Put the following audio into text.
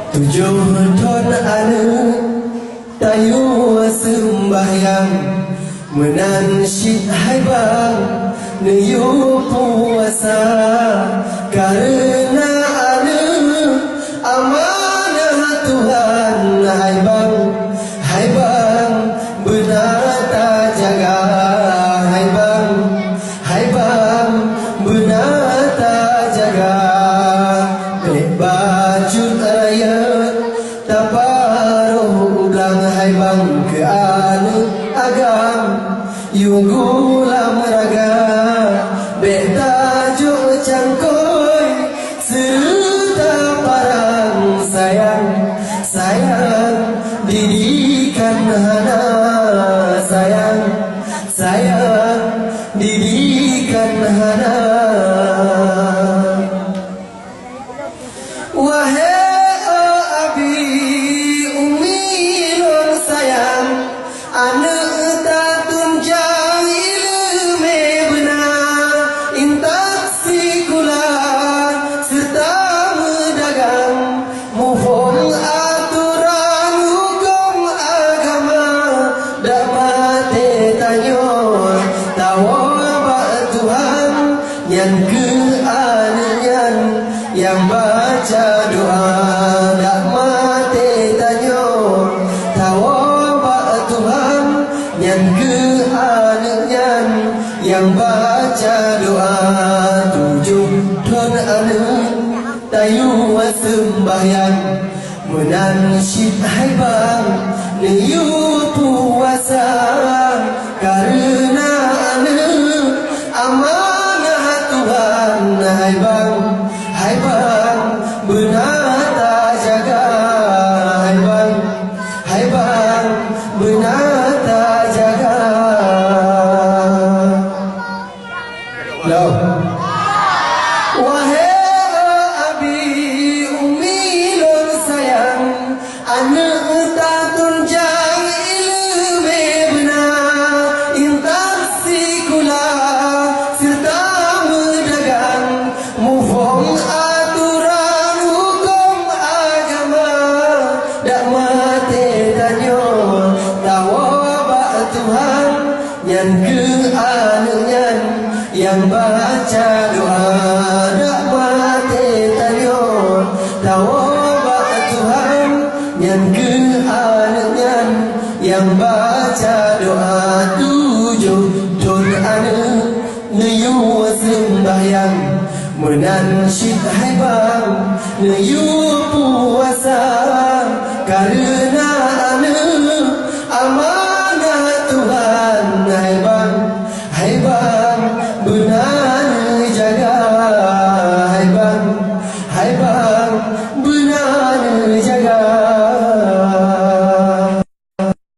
Tujuh ton anu tayu sembahyang menansyid hai bang niu puasa karena anu amanah Tuhan hai bang benar tak jaga hai bang benar tak jaga bajut raya taparuh ulang hai bang ke anu agam yunggulam raga betajuk cangkoi serta parang sayang didikan hana sayang didikan hana. Wahai abi umi lor sayang anak tak tunjang ilmu benar intak sikula serta mendagang muhong aturan hukum agama dapat tanyo tawa Tuhan yang keanian yang baca doa dak mati tanyo tawa Tuhan yang keanian yang baca doa tujuh ton anu tayu sembahyang menansyid hai bang niu puasa karena anu amanah Tuhan hai bang benar tak jaga hai bang benar tak jaga. Wahai abi umi lor sayang anak tak tunjang ilmu benar intak sikula serta mendagang muhong aturan hukum agama dak mati tanyo tawa Tuhan yang keanian yang baca doa dak mati tanyo tawa Tuhan yang keanian yang baca doa tujuh ton anu niu sembahyang menansyid hai bang niu puasa karena anu amanah Tuhan hai bang benar jaga hai bang